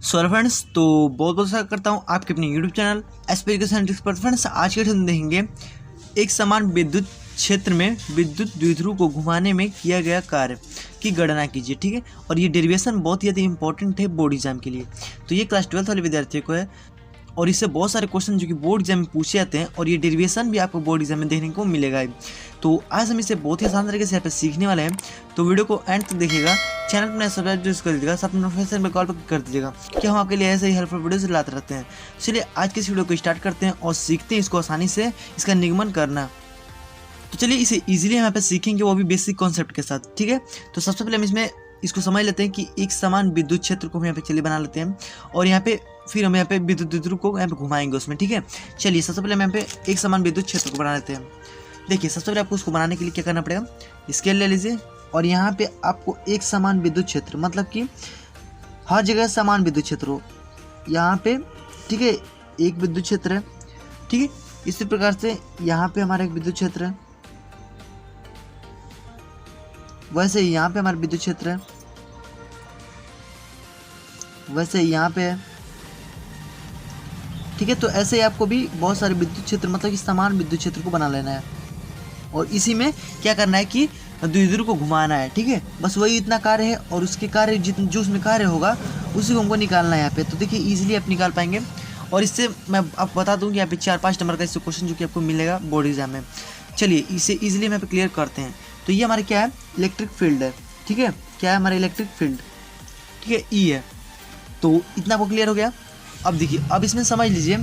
So friends, तो बहुत बहुत स्वागत करता हूँ आपके अपने यूट्यूब चैनल एजुकेशन ट्रिक्स पर। फ्रेंड्स, आज के हम देखेंगे एक समान विद्युत क्षेत्र में विद्युत द्विध्रुव को घुमाने में किया गया कार्य की गणना कीजिए। ठीक है, और ये डेरिवेशन बहुत ही ज़्यादा इंपॉर्टेंट है बोर्ड एग्जाम के लिए। तो ये क्लास 12 वाले विद्यार्थियों को है और इससे बहुत सारे क्वेश्चन जो कि बोर्ड एग्जाम में पूछे जाते हैं और ये डेरिवेशन भी आपको बोर्ड एग्जाम में देखने को मिलेगा। तो आज हम इसे बहुत ही आसान तरीके से यहाँ पे सीखने वाले हैं, तो वीडियो को एंड तक देखिएगा। चैनल को सब्सक्राइब जरूर कर दीजिएगा, साथ में नोटिफिकेशन बेल कॉल पर कर दीजिएगा कि हम आपके लिए ऐसे ही हेल्पफुल वीडियोस लाते रहते हैं। चलिए आज के इस वीडियो को स्टार्ट करते हैं और सीखते हैं इसको आसानी से इसका निगमन करना। तो चलिए इसे इजीली हम यहाँ पे सीखेंगे, वो भी बेसिक कॉन्सेप्ट के साथ। ठीक है, तो सबसे पहले हम इसमें इसको समझ लेते हैं कि एक समान विद्युत क्षेत्र को हम यहाँ पे चलिए बना लेते हैं और यहाँ पे फिर हम यहाँ पे विद्युत द्विध्रुव को यहाँ पे घुमाएंगे उसमें। ठीक है, चलिए सबसे पहले हम यहाँ पे एक समान विद्युत क्षेत्र को बना लेते हैं। देखिए, सबसे पहले आपको उसको बनाने के लिए क्या करना पड़ेगा, स्केल ले लीजिए और यहाँ पे आपको एक समान विद्युत क्षेत्र, मतलब कि हर जगह समान विद्युत क्षेत्र हो यहाँ पे। ठीक है, एक विद्युत क्षेत्र है। ठीक है, इसी प्रकार से यहाँ पे हमारा एक विद्युत क्षेत्र है, वैसे ही यहाँ पे हमारा विद्युत क्षेत्र है, वैसे ही यहाँ पे है। ठीक है, तो ऐसे ही आपको भी बहुत सारे विद्युत क्षेत्र, मतलब कि समान विद्युत क्षेत्र को बना लेना है और इसी में क्या करना है कि द्विध्रुव को घुमाना है। ठीक है, बस वही इतना कार्य है और उसके कार्य जितने जो उसमें कार्य होगा उसी को हमको निकालना है यहाँ पे। तो देखिए इजीली आप निकाल पाएंगे और इससे मैं आपको बता दूँ कि यहाँ पे 4-5 नंबर का इससे क्वेश्चन जो कि आपको मिलेगा बोर्ड एग्जाम में। चलिए इसे इजीली हम यहाँ पे क्लियर करते हैं। तो ये हमारे क्या है, इलेक्ट्रिक फील्ड है। ठीक है, क्या है हमारा इलेक्ट्रिक फील्ड, ठीक है, ई है। तो इतना आपको क्लियर हो गया। अब देखिए, अब इसमें समझ लीजिए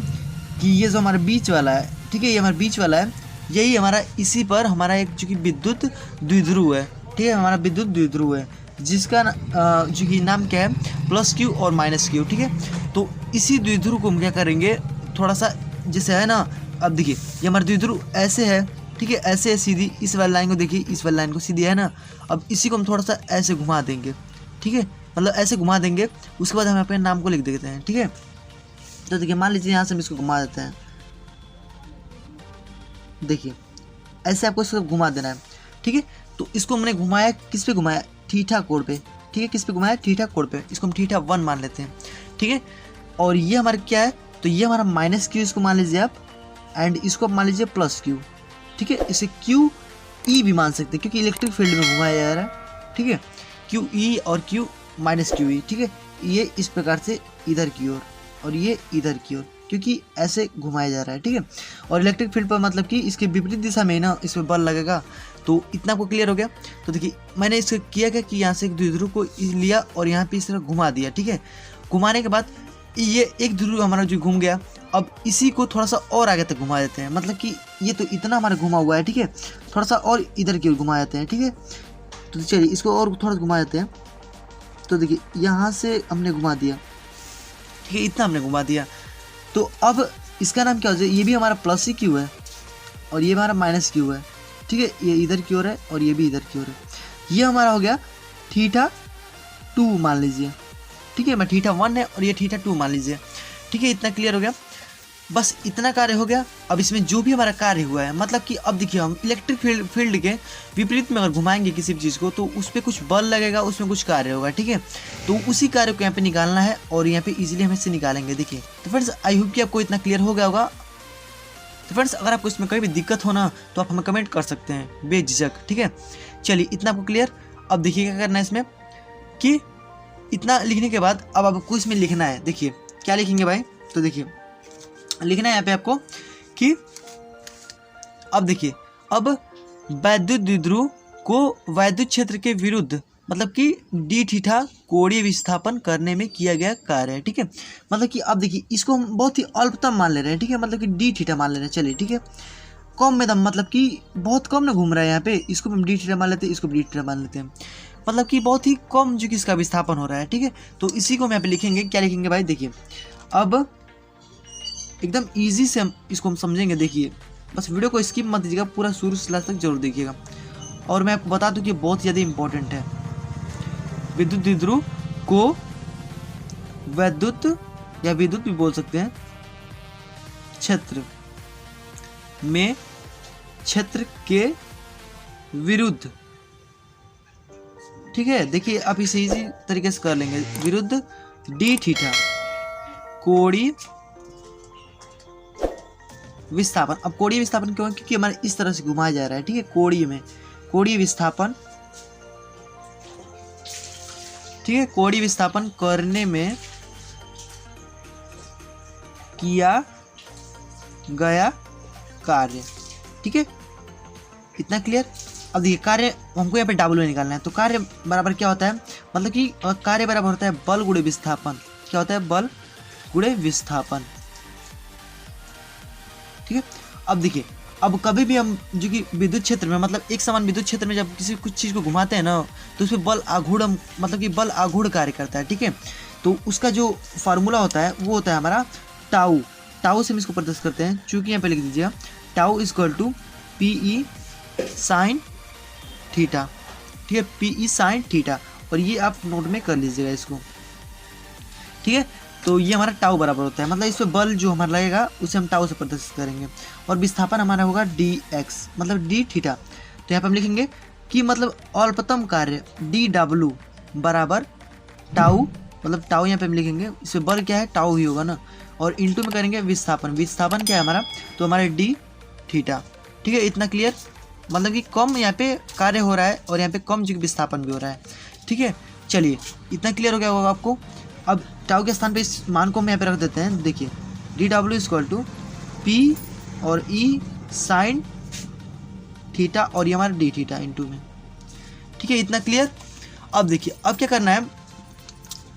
कि ये जो हमारा बीच वाला है, ठीक है, ये हमारा बीच वाला है, यही हमारा इसी पर हमारा एक जो कि विद्युत द्विध्रुव है। ठीक है, हमारा विद्युत द्विध्रुव है जिसका जो कि नाम क्या है, प्लस क्यू और माइनस क्यू। ठीक है, तो इसी द्विध्रुव को हम क्या करेंगे, थोड़ा सा जैसे है ना, अब देखिए ये हमारा द्विध्रुव ऐसे है। ठीक है, ऐसे है सीधी, इस वाली लाइन को देखिए, इस वाली लाइन को सीधी है ना। अब इसी को हम थोड़ा सा ऐसे घुमा देंगे। ठीक है, मतलब ऐसे घुमा देंगे, उसके बाद हम अपने नाम को लिख देते हैं। ठीक है, तो देखिए मान लीजिए यहाँ से हम इसको घुमा देते हैं। देखिए ऐसे आपको इसको घुमा देना है। ठीक है, तो इसको हमने घुमाया, किस पे घुमाया, थीटा कोण पे। ठीक है, किस पे घुमाया, थीटा कोण पे। इसको हम थीटा 1 मान लेते हैं। ठीक है, और ये हमारा क्या है, तो ये हमारा माइनस क्यू, इसको मान लीजिए आप, एंड इसको आप मान लीजिए प्लस क्यू। ठीक है, इसे क्यू ई भी मान सकते हैं क्योंकि इलेक्ट्रिक फील्ड में घुमाया जा रहा है। ठीक है, क्यू ई और क्यू माइनस क्यू ई। ठीक है, ये इस प्रकार से इधर की ओर और ये इधर की ओर, क्योंकि ऐसे घुमाया जा रहा है। ठीक है, और इलेक्ट्रिक फील्ड पर मतलब कि इसके विपरीत दिशा में ना इस पर बल लगेगा। तो इतना आपको क्लियर हो गया। तो देखिए मैंने इसको किया क्या कि यहाँ से एक द्विध्रुव को लिया और यहाँ पे इस तरह घुमा दिया। ठीक है, घुमाने के बाद ये एक ध्रुव हमारा जो घूम गया, अब इसी को थोड़ा सा और आगे तक घुमा देते हैं, मतलब कि ये तो इतना हमारा घुमा हुआ है। ठीक है, थोड़ा सा और इधर की ओर घुमा देते हैं। ठीक है, तो चलिए इसको और थोड़ा घुमा देते हैं। तो देखिए यहाँ से हमने घुमा दिया। ठीक है, इतना हमने घुमा दिया। तो अब इसका नाम क्या हो जाए, ये भी हमारा प्लस ही क्यू है और ये हमारा माइनस क्यू है। ठीक है, ये इधर की ओर है और ये भी इधर की ओर है। ये हमारा हो गया थीटा 2 मान लीजिए। ठीक है, मैं थीटा 1 है और ये थीटा 2 मान लीजिए। ठीक है, इतना क्लियर हो गया, बस इतना कार्य हो गया। अब इसमें जो भी हमारा कार्य हुआ है, मतलब कि अब देखिए हम इलेक्ट्रिक फील्ड के विपरीत में अगर घुमाएंगे किसी भी चीज़ को तो उस पर कुछ बल लगेगा, उसमें कुछ कार्य होगा। ठीक है, तो उसी कार्य को यहाँ पे निकालना है और यहाँ पे इजीली हम इससे निकालेंगे। देखिए तो फ्रेंड्स, आई होप कि आपको इतना क्लियर हो गया होगा। तो फ्रेंड्स, अगर आपको इसमें कोई भी दिक्कत हो ना तो आप हमें कमेंट कर सकते हैं बेझिझक। ठीक है, चलिए इतना आपको क्लियर। अब देखिए क्या करना है इसमें कि इतना लिखने के बाद अब आपको इसमें लिखना है। देखिए क्या लिखेंगे भाई, तो देखिए लिखना है यहाँ पे आपको कि अब देखिए, अब वैद्युत द्विध्रुव को वैद्युत क्षेत्र के विरुद्ध, मतलब कि डी थीटा कोणीय विस्थापन करने में किया गया कार्य है। ठीक है, मतलब कि अब देखिए इसको हम बहुत ही अल्पतम मान ले रहे हैं। ठीक है, मतलब कि डी थीटा मान ले रहे हैं। चलिए ठीक है, कम में दम, मतलब कि बहुत कम ना घूम रहा है यहाँ पे, इसको हम डी थीटा मान लेते हैं, इसको डी थीटा मान लेते हैं, मतलब कि बहुत ही कम जो कि इसका विस्थापन हो रहा है। ठीक है, तो इसी को हम यहाँ पे लिखेंगे। क्या लिखेंगे भाई, देखिए अब एकदम इजी से हम समझेंगे। देखिए बस वीडियो को स्किप मत दीजिएगा, पूरा शुरू से लास्ट तक जरूर देखिएगा। और मैं आपको बता दूं कि बहुत ज़्यादा इंपॉर्टेंट है। विद्युत द्विध्रुव को वैद्युत या विद्युत भी बोल सकते हैं क्षेत्र में क्षेत्र के विरुद्ध। ठीक है, देखिए आप इसे इजी तरीके से कर लेंगे, विरुद्ध डी थीटा कोणीय विस्थापन। अब कोणीय विस्थापन क्यों? क्योंकि हमारे इस तरह से घुमाया जा रहा है, ठीक है, कोणीय में कोणीय विस्थापन, ठीक है, कोणीय विस्थापन करने में किया गया कार्य, ठीक है, इतना क्लियर। अब देखिए कार्य हमको यहाँ पे डब्ल्यू निकालना है, तो कार्य बराबर क्या होता है, मतलब कि कार्य बराबर होता है बल गुणे विस्थापन। क्या होता है? बल गुणे विस्थापन, ठीक है। अब देखिए, अब कभी भी हम जो कि विद्युत क्षेत्र में, मतलब एक समान विद्युत क्षेत्र में जब किसी कुछ चीज़ को घुमाते हैं ना, तो उसमें बल आघूर्ण, मतलब कि बल आघूर्ण कार्य करता है, ठीक है। तो उसका जो फार्मूला होता है वो होता है हमारा टाउ। टाउ से हम इसको प्रदर्शित करते हैं, चूंकि यहाँ पे लिख दीजिएगा tau is equal to P E sine theta, ठीक है, पी ई साइन थीटा, और ये आप नोट में कर लीजिएगा इसको, ठीक है। तो ये हमारा टाउ बराबर होता है, मतलब इस पे बल जो हमारा लगेगा उसे हम टाउ से प्रदर्शित करेंगे, और विस्थापन हमारा होगा डी एक्स, मतलब डी थीटा। तो यहाँ पे हम लिखेंगे कि मतलब अल्पतम कार्य डी डब्ल्यू बराबर टाउ, मतलब टाउ यहाँ पे हम लिखेंगे, इस पे बल क्या है, टाउ ही होगा ना, और इंटू में करेंगे विस्थापन। विस्थापन क्या है हमारा, तो हमारा डी थीटा, ठीक है, इतना क्लियर। मतलब कि कम यहाँ पे कार्य हो रहा है और यहाँ पे कम जो विस्थापन भी हो रहा है, ठीक है। चलिए, इतना क्लियर हो गया होगा आपको। अब टाउ के स्थान पे इस मान को हम यहाँ पे रख देते हैं। देखिए D W equal to P और ई साइन थीटा, और ये हमारा डी थीटा इंटू में, ठीक है, इतना क्लियर। अब देखिए, अब क्या करना है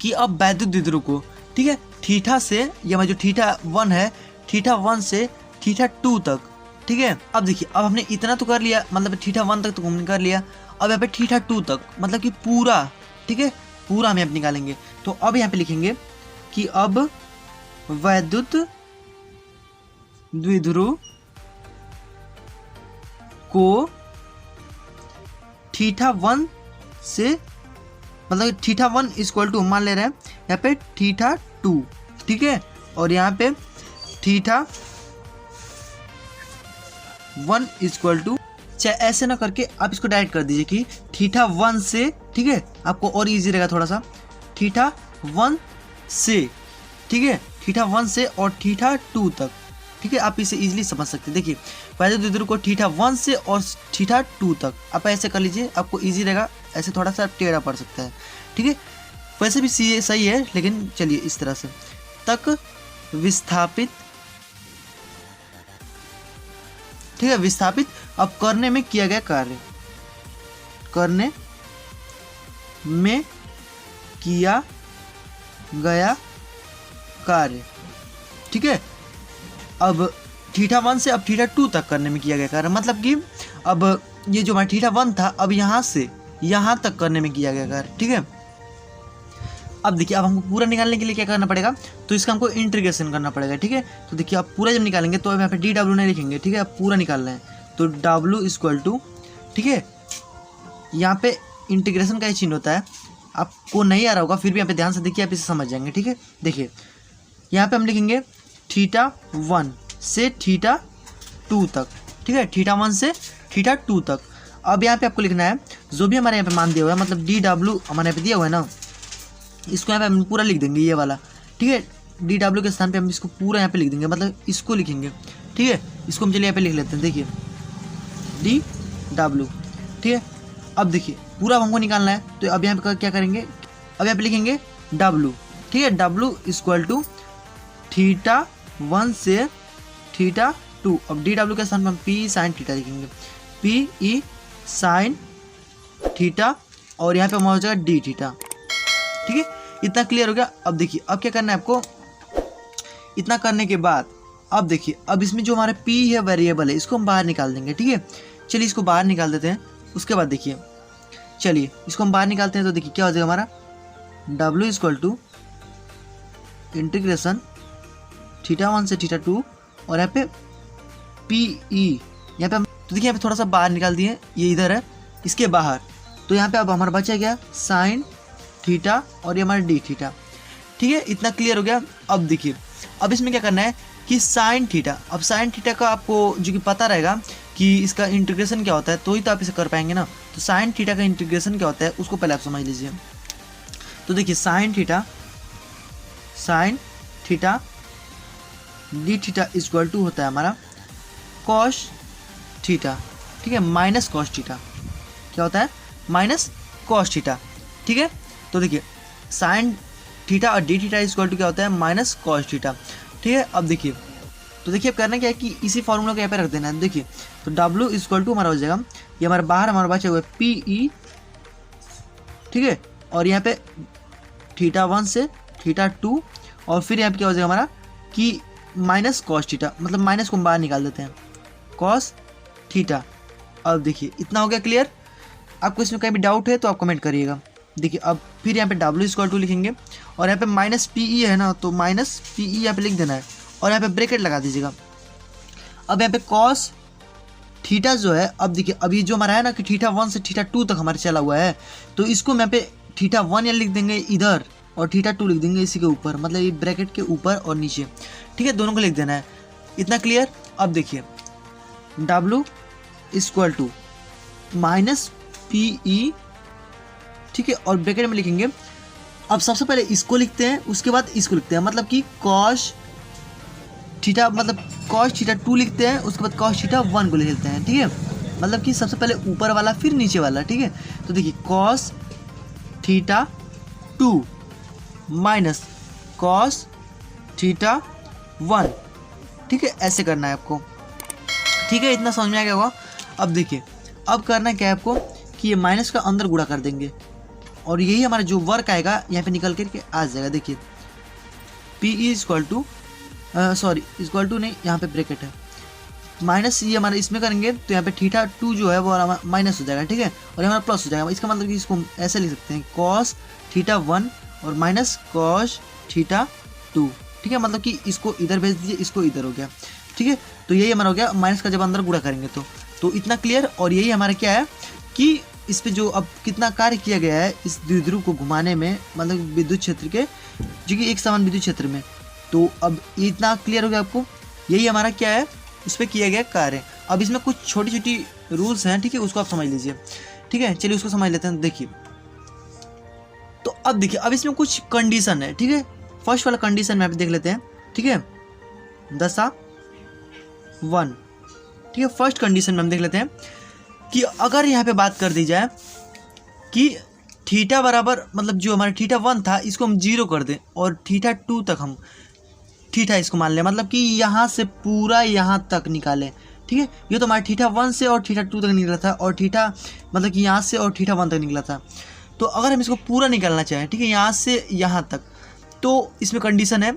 कि अब वैद्युत द्विध्रुव को, ठीक है, थीटा से, ये हमारा जो थीटा 1 है, थीटा 1 से थीटा 2 तक, ठीक है। अब देखिए, अब हमने इतना तो कर लिया, मतलब थीटा 1 तक तो हमने कर लिया। अब यहाँ पे थीटा 2 तक, मतलब कि पूरा, ठीक है, पूरा हम यहाँ पे निकालेंगे। तो अब यहाँ पे लिखेंगे कि अब वैद्युत द्विध्रुव को थीटा 1 से, मतलब थीटा 1 इक्वल टू मान ले रहे हैं यहाँ पे थीटा 2, ठीक है, और यहाँ पे थीटा 1 इक्वल टू, चाहे ऐसे ना करके आप इसको डायरेक्ट कर दीजिए कि थीटा 1 से, ठीक है, आपको और इजी रहेगा थोड़ा सा, थीटा 1 से, ठीक है, थीटा 1 से और थीटा 2 तक, ठीक है, आप इसे इजीली समझ सकते हैं। देखिए वैद्युत द्विध्रुव को थीटा 1 से और थीटा 2 तक आप ऐसे कर लीजिए, आपको इजी रहेगा। ऐसे थोड़ा सा टेढ़ा पड़ सकता है, ठीक है, वैसे भी सही है, लेकिन चलिए इस तरह से तक विस्थापित, ठीक है, विस्थापित। अब करने में किया गया कार्य, करने में किया गया कार्य, ठीक है। अब थीटा 1 से अब थीटा 2 तक करने में किया गया कार्य, मतलब कि अब ये जो हमारा थीटा 1 था, अब यहाँ से यहाँ तक करने में किया गया कार्य, ठीक है। अब देखिए, अब हमको पूरा निकालने के लिए क्या करना पड़ेगा, तो इसका हमको इंटीग्रेशन करना पड़ेगा, ठीक है। तो देखिए, आप पूरा जब निकालेंगे तो अब यहाँ पे डी डब्ल्यू नहीं लिखेंगे, ठीक है, अब पूरा निकालना है, तो डब्ल्यू इक्वल टू, ठीक है, यहाँ पे इंटीग्रेशन का ही चिन्ह होता है, आपको नहीं आ रहा होगा, फिर भी यहाँ पे ध्यान से देखिए, आप इसे समझ जाएंगे, ठीक है। देखिए यहाँ पे हम लिखेंगे थीटा 1 से थीटा 2 तक, ठीक है, थीटा 1 से थीटा 2 तक। अब यहाँ पे आपको लिखना है जो भी हमारे यहाँ पे मान दिया हुआ है, मतलब डी डब्ल्यू हमारे यहाँ पे दिया हुआ है ना, इसको यहाँ पे हम पूरा लिख देंगे, ये वाला, ठीक है, डी डब्ल्यू के स्थान पे हम इसको पूरा यहाँ पे लिख देंगे, मतलब इसको लिखेंगे, ठीक है। इसको हम चलिए यहाँ पे लिख लेते हैं, देखिए डी डब्ल्यू, ठीक है। अब देखिए पूरा हमको निकालना है, तो अब यहाँ पे क्या करेंगे, अब यहाँ पे लिखेंगे डब्ल्यू, ठीक है, डब्ल्यू इक्वल टू थीटा 1 से थीटा 2। अब डी डब्ल्यू के स्थान पर हम पी साइन थीटा लिखेंगे, पी ई साइन थीटा, और यहाँ पे हमारा हो जाएगा डी थीटा, ठीक है, इतना क्लियर हो गया। अब देखिए, अब क्या करना है आपको, इतना करने के बाद अब देखिए, अब इसमें जो हमारा p है वेरिएबल है, इसको हम बाहर निकाल देंगे, ठीक है। चलिए इसको बाहर निकाल देते हैं। उसके बाद देखिए, चलिए इसको हम बाहर निकालते हैं, तो देखिए क्या हो जाएगा हमारा w equal to integration theta 1 से थीटा 2, और यहाँ पे पी ई, यहाँ पे हम, तो देखिए यहाँ पे थोड़ा सा बाहर निकाल दिए, ये इधर है, इसके बाहर, तो यहाँ पे अब हमारा बचा गया साइन थीटा, और ये हमारा डी थीटा, ठीक है, इतना क्लियर हो गया। अब देखिए, अब इसमें क्या करना है कि साइन थीटा, अब साइन थीटा का आपको जो कि पता रहेगा कि इसका इंटीग्रेशन क्या होता है, तो ही तो आप इसे कर पाएंगे ना। तो साइन थीटा का इंटीग्रेशन क्या होता है उसको पहले आप समझ लीजिए। तो देखिए sine theta sine theta D theta equal to होता है हमारा कॉस थीटा, ठीक है, माइनस कॉस थीटा। क्या होता है? माइनस कॉस थीटा, ठीक है। तो देखिए साइन थीटा और डी थीटा इक्वल टू क्या होता है? माइनस कॉस थीटा, ठीक है। अब देखिए, तो देखिए अब करना क्या है कि इसी फॉर्मूला को यहाँ पे रख देना है। देखिए तो W इक्वल टू हमारा हो जाएगा, ये हमारा बाहर हमारा बचा हुआ है PE, ठीक है, और यहाँ पे θ1 से θ2, और फिर यहाँ पे क्या हो जाएगा हमारा कि माइनस कॉस थीटा, मतलब माइनस को हम बाहर निकाल देते हैं, कॉस थीटा। अब देखिए इतना हो गया क्लियर। आपको इसमें कहीं भी डाउट है तो आप कमेंट करिएगा। देखिए अब फिर यहाँ पे W इक्वल टू लिखेंगे, और यहाँ पे माइनस PE है ना, तो माइनस PE यहाँ पे लिख देना है, और यहाँ पे ब्रैकेट लगा दीजिएगा। अब यहाँ पे कॉस थीटा जो है, अब देखिए अभी जो हमारा है ना कि θ1 से θ2 तक हमारे चला हुआ है, तो इसको हम यहाँ पे θ1 यहाँ लिख देंगे इधर, और θ2 लिख देंगे इसी के ऊपर, मतलब ये ब्रैकेट के ऊपर और नीचे, ठीक है, दोनों को लिख देना है। इतना क्लियर। अब देखिए W equal to minus PE, ठीक है, और ब्रैकेट में लिखेंगे। अब सबसे पहले इसको लिखते हैं, उसके बाद इसको लिखते हैं, मतलब कि कॉस थीटा, मतलब कॉस θ2 लिखते हैं, उसके बाद कॉस θ1 को लिख लेते हैं, ठीक है, मतलब कि सबसे पहले ऊपर वाला फिर नीचे वाला, ठीक है। तो देखिए कॉस θ2 माइनस कॉस θ1, ठीक है, ऐसे करना है आपको, ठीक है। इतना समझ में आ गया होगा। अब देखिए अब करना क्या है आपको कि ये माइनस का अंदर गुणा कर देंगे, और यही हमारा जो वर्क आएगा यहाँ पे निकल करके आ जाएगा। देखिए PE equal to sorry equal to नहीं, यहाँ पे ब्रैकेट है, माइनस ये हमारा इसमें करेंगे तो यहाँ पे θ2 जो है वो हमारा माइनस हो जाएगा, ठीक है, और हमारा प्लस हो जाएगा। इसका मतलब कि इसको हम ऐसे लिख सकते हैं कॉस θ1 और माइनस कॉस θ2, ठीक है, मतलब कि इसको इधर भेज दीजिए, इसको इधर हो गया, ठीक है। तो यही हमारा हो गया माइनस का जब अंदर गुणा करेंगे तो इतना क्लियर। और यही हमारा क्या है कि इस पे जो अब कितना कार्य किया गया है इस द्विध्रुव को घुमाने में, मतलब विद्युत क्षेत्र के, जो कि एक समान विद्युत क्षेत्र में, तो अब इतना क्लियर हो गया आपको। यही हमारा क्या है, इस पर किया गया कार्य। अब इसमें कुछ छोटी छोटी रूल्स हैं, ठीक है, उसको आप समझ लीजिए, ठीक है। चलिए उसको समझ लेते हैं। देखिए तो अब देखिए अब इसमें कुछ कंडीशन है, ठीक है। फर्स्ट वाला कंडीशन में आप देख लेते हैं, ठीक है, दशा 1, ठीक है। फर्स्ट कंडीशन में हम देख लेते हैं कि अगर यहाँ पे बात कर दी जाए कि थीटा बराबर, मतलब जो हमारा θ1 था इसको हम 0 कर दें, और θ2 तक हम थीटा इसको मान लें, मतलब कि यहाँ से पूरा यहाँ तक निकालें, ठीक है। ये तो हमारा θ1 से और θ2 तक निकला था, और थीटा मतलब कि यहाँ से और θ1 तक निकला था। तो अगर हम इसको पूरा निकालना चाहें, ठीक है, यहाँ से यहाँ तक, तो इसमें कंडीशन है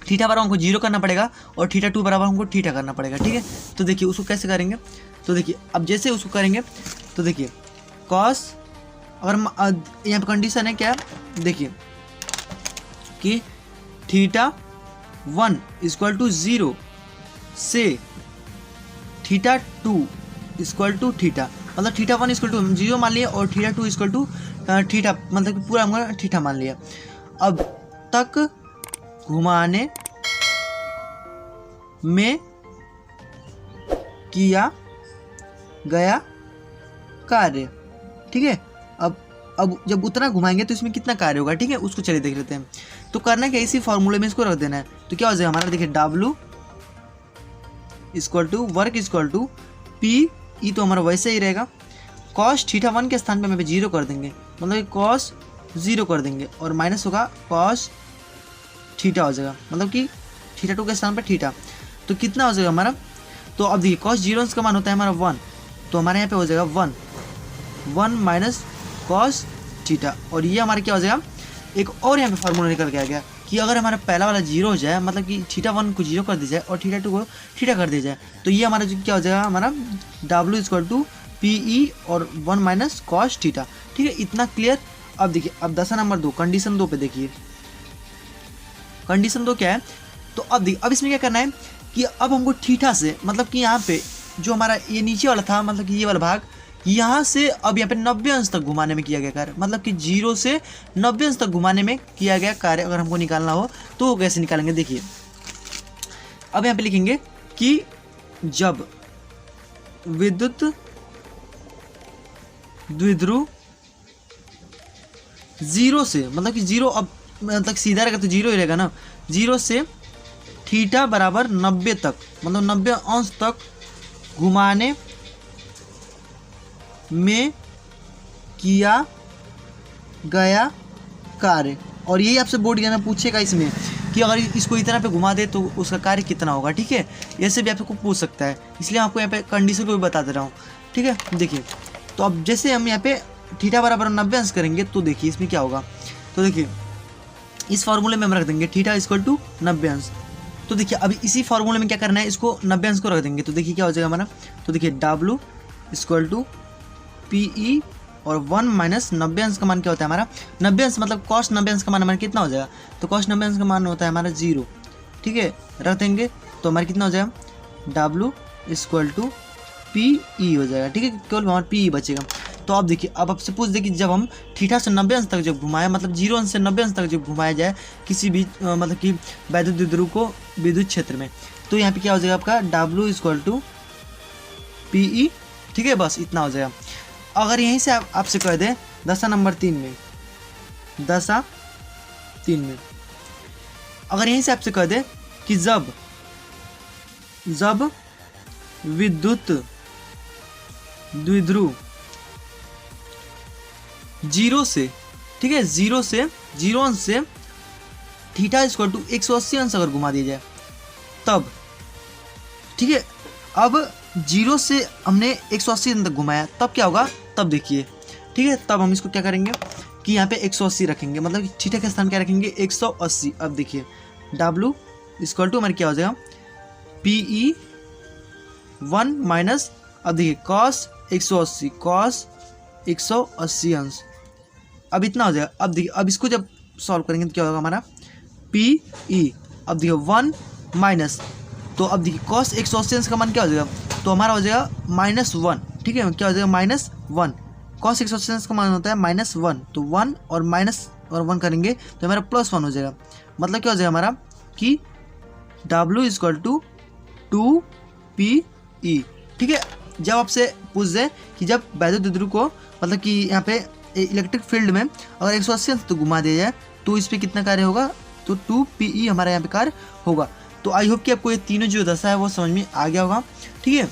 थीटा बराबर हमको 0 करना पड़ेगा, और θ2 बराबर हमको थीटा करना पड़ेगा, ठीक है। तो देखिए उसको कैसे करेंगे, तो देखिए अब जैसे उसको करेंगे तो देखिए कॉस, अगर यहाँ पे कंडीशन है क्या, देखिए कि θ1 इक्वल टू 0 से θ2 इक्वल टू थीटा, मतलब θ1 इक्वल टू 0 मान लिया, और θ2 इक्वल टू थीटा, मतलब कि पूरा हमको थीटा मान लिया। अब तक घुमाने में किया गया कार्य, ठीक है। अब जब उतना घुमाएंगे तो इसमें कितना कार्य होगा, ठीक है, उसको चलिए देख लेते हैं। तो करना क्या, इसी फॉर्मूले में इसको रख देना है। तो क्या हो जाएगा हमारा, देखिए W equal to work equal to PE, तो हमारा वैसे ही रहेगा, कॉस θ1 के स्थान पे हम 0 कर देंगे, मतलब कि कॉस 0 कर देंगे, और माइनस होगा कॉस थीटा हो जाएगा, मतलब कि θ2 के स्थान पर थीटा। तो कितना हो जाएगा हमारा, तो अब देखिए कॉस 0 का मान होता है हमारा 1, तो हमारे यहाँ पे हो जाएगा 1 माइनस कॉस थीटा, और ये हमारे क्या हो जाएगा, एक और यहाँ पे फार्मूला निकल के आ गया कि अगर हमारा पहला वाला 0 हो जाए, मतलब कि θ1 को 0 कर दिया जाए और θ2 को थीटा कर दिया जाए, तो ये हमारा जो क्या हो जाएगा, हमारा W इक्वल टू PE और 1 माइनस कॉस थीटा, ठीक है। इतना क्लियर। अब देखिए अब दशा नंबर 2, कंडीशन 2 पे देखिए, कंडीशन 2 क्या है, तो अब देखिए अब इसमें क्या करना है कि अब हमको थीटा से, मतलब कि यहाँ पे जो हमारा ये नीचे वाला था, मतलब कि ये वाला भाग, यहाँ से अब यहाँ पे 90 अंश तक घुमाने में किया गया कार्य, मतलब कि 0 से 90 अंश तक घुमाने में किया गया कार्य अगर हमको निकालना हो तो वो कैसे निकालेंगे। देखिए अब यहाँ पे लिखेंगे कि जब विद्युत द्विध्रुव 0 से, मतलब कि 0 अब मतलब सीधा रहेगा तो 0 ही रहेगा ना। 0 से थीटा बराबर 90 तक, मतलब 90 अंश तक घुमाने में किया गया कार्य। और यही आपसे बोर्ड एग्जाम में पूछेगा इसमें कि अगर इसको इतना पे घुमा दे तो उसका कार्य कितना होगा, ठीक है। ऐसे भी आपको पूछ सकता है, इसलिए आपको यहाँ पे कंडीशन को भी बता दे रहा हूँ, ठीक है। देखिए तो अब जैसे हम यहाँ पे थीटा बराबर 90 अंश करेंगे तो देखिए इसमें क्या होगा। तो देखिए इस फार्मूले में हम रख देंगे थीटा इक्वल टू 90 अंश। तो देखिए अभी इसी फार्मूले में क्या करना है, इसको 90 अंश को रख देंगे। तो देखिए क्या हो जाएगा हमारा, तो देखिए W इक्वल टू PE और 1 माइनस 90 अंश का मान क्या होता है हमारा, 90 अंश मतलब कॉस 90 अंश का मान हमारा कितना हो जाएगा, तो कॉस 90 अंश का मान होता है हमारा 0, ठीक है। रख देंगे तो हमारा कितना हो जाएगा, W इक्वल टू PE हो जाएगा, ठीक है। केवल हमारा PE बचेगा। तो अब देखिए अब आपसे पूछ दे कि जब हम थीटा से 90 अंश तक जब घुमाए, मतलब 0 अंश से 90 अंश तक जब घुमाया जाए किसी भी मतलब कि वैद्युत द्विध्रुव को विद्युत क्षेत्र में, तो यहाँ पे क्या हो जाएगा आपका W इक्वल टू PE, ठीक है। बस इतना हो जाएगा। अगर यहीं से आपसे कह दे दशा नंबर 3 में, दशा 3 में अगर यहीं से आपसे कह दे कि जब विद्युत द्विध्रुव 0 से, ठीक है, 0 अंश से थीटा इक्वल टू 180 अंश अगर घुमा दिया जाए तब, ठीक है। अब 0 से हमने 180 अंश तक घुमाया तब क्या होगा, तब देखिए, ठीक है। तब हम इसको क्या करेंगे कि यहाँ पे 180 रखेंगे, मतलब कि थीटा के स्थान क्या रखेंगे 180। अब देखिए W इक्वल टू हमारे क्या हो जाएगा PE 1 माइनस, अब देखिए कॉस 180 अंश, अब इतना हो जाएगा। अब देखिए अब इसको जब सॉल्व करेंगे तो क्या होगा हमारा PE, अब देखिए 1 माइनस, तो अब देखिए कॉस 180 अंश का मान क्या हो जाएगा, तो हमारा हो जाएगा -1, ठीक है। क्या हो जाएगा -1, कॉस 180 अंश का मान होता है -1, तो 1 और माइनस और 1 करेंगे तो हमारा +1 हो जाएगा। मतलब क्या हो जाएगा हमारा कि W इक्वल टू 2PE, ठीक है। जब आपसे पूछ दे कि जब वैद्युत द्विध्रुव को मतलब कि यहाँ पे इलेक्ट्रिक फील्ड में अगर 180 अंश तो घुमा दिया जाए तो इस पर कितना कार्य होगा, तो 2PE हमारा यहाँ पे कार्य होगा। तो आई होप कि आपको ये तीनों जो दशा है वो समझ में आ गया होगा, ठीक है।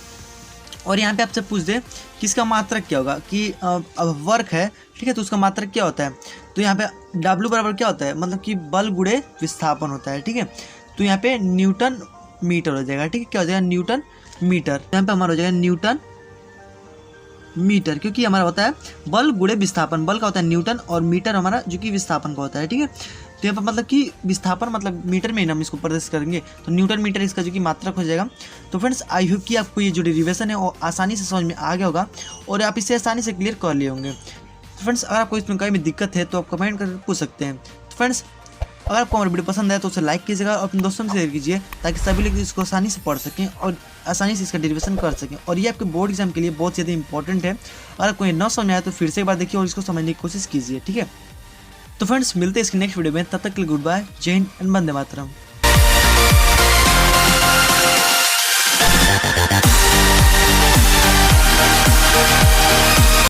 और यहाँ पे आपसे पूछ दे कि इसका मात्रक क्या होगा, कि अब वर्क है, ठीक है, तो उसका मात्रक क्या होता है, तो यहाँ पे W बराबर क्या होता है, मतलब कि बल गुणे विस्थापन होता है, ठीक है। तो यहाँ पे न्यूटन मीटर हो जाएगा, ठीक है। क्या हो जाएगा न्यूटन मीटर, यहाँ पे हमारा हो जाएगा न्यूटन मीटर, क्योंकि हमारा होता है बल गुणे विस्थापन, बल का होता है न्यूटन और मीटर हमारा जो कि विस्थापन का होता है, ठीक है। तो यहाँ पर मतलब कि विस्थापन मतलब मीटर में हम इसको प्रदर्शित करेंगे, तो न्यूटन मीटर इसका जो कि मात्रक हो जाएगा। तो फ्रेंड्स आई होप कि आपको ये जो डेरिवेशन है वो आसानी से समझ में आ गया होगा और आप इसे आसानी से क्लियर कर लिए होंगे। तो फ्रेंड्स अगर आपको इसमें कहीं भी दिक्कत है तो आप कमेंट करके पूछ सकते हैं। तो फ्रेंड्स अगर आपको हमारा वीडियो पसंद आए तो उसे लाइक कीजिएगा और अपने दोस्तों में शेयर कीजिए ताकि सभी लोग इसको आसानी से पढ़ सकें और आसानी से इसका डेरिवेशन कर सकें। और ये आपके बोर्ड एग्जाम के लिए बहुत ज़्यादा इंपॉर्टेंट है। अगर कोई न समझ में आए तो फिर से एक बार देखिए और इसको समझने की कोशिश कीजिए, ठीक है। तो फ्रेंड्स मिलते हैं इसके नेक्स्ट वीडियो में, तब तक के लिए गुड बाय, जय हिंद एंड वंदे मातरम।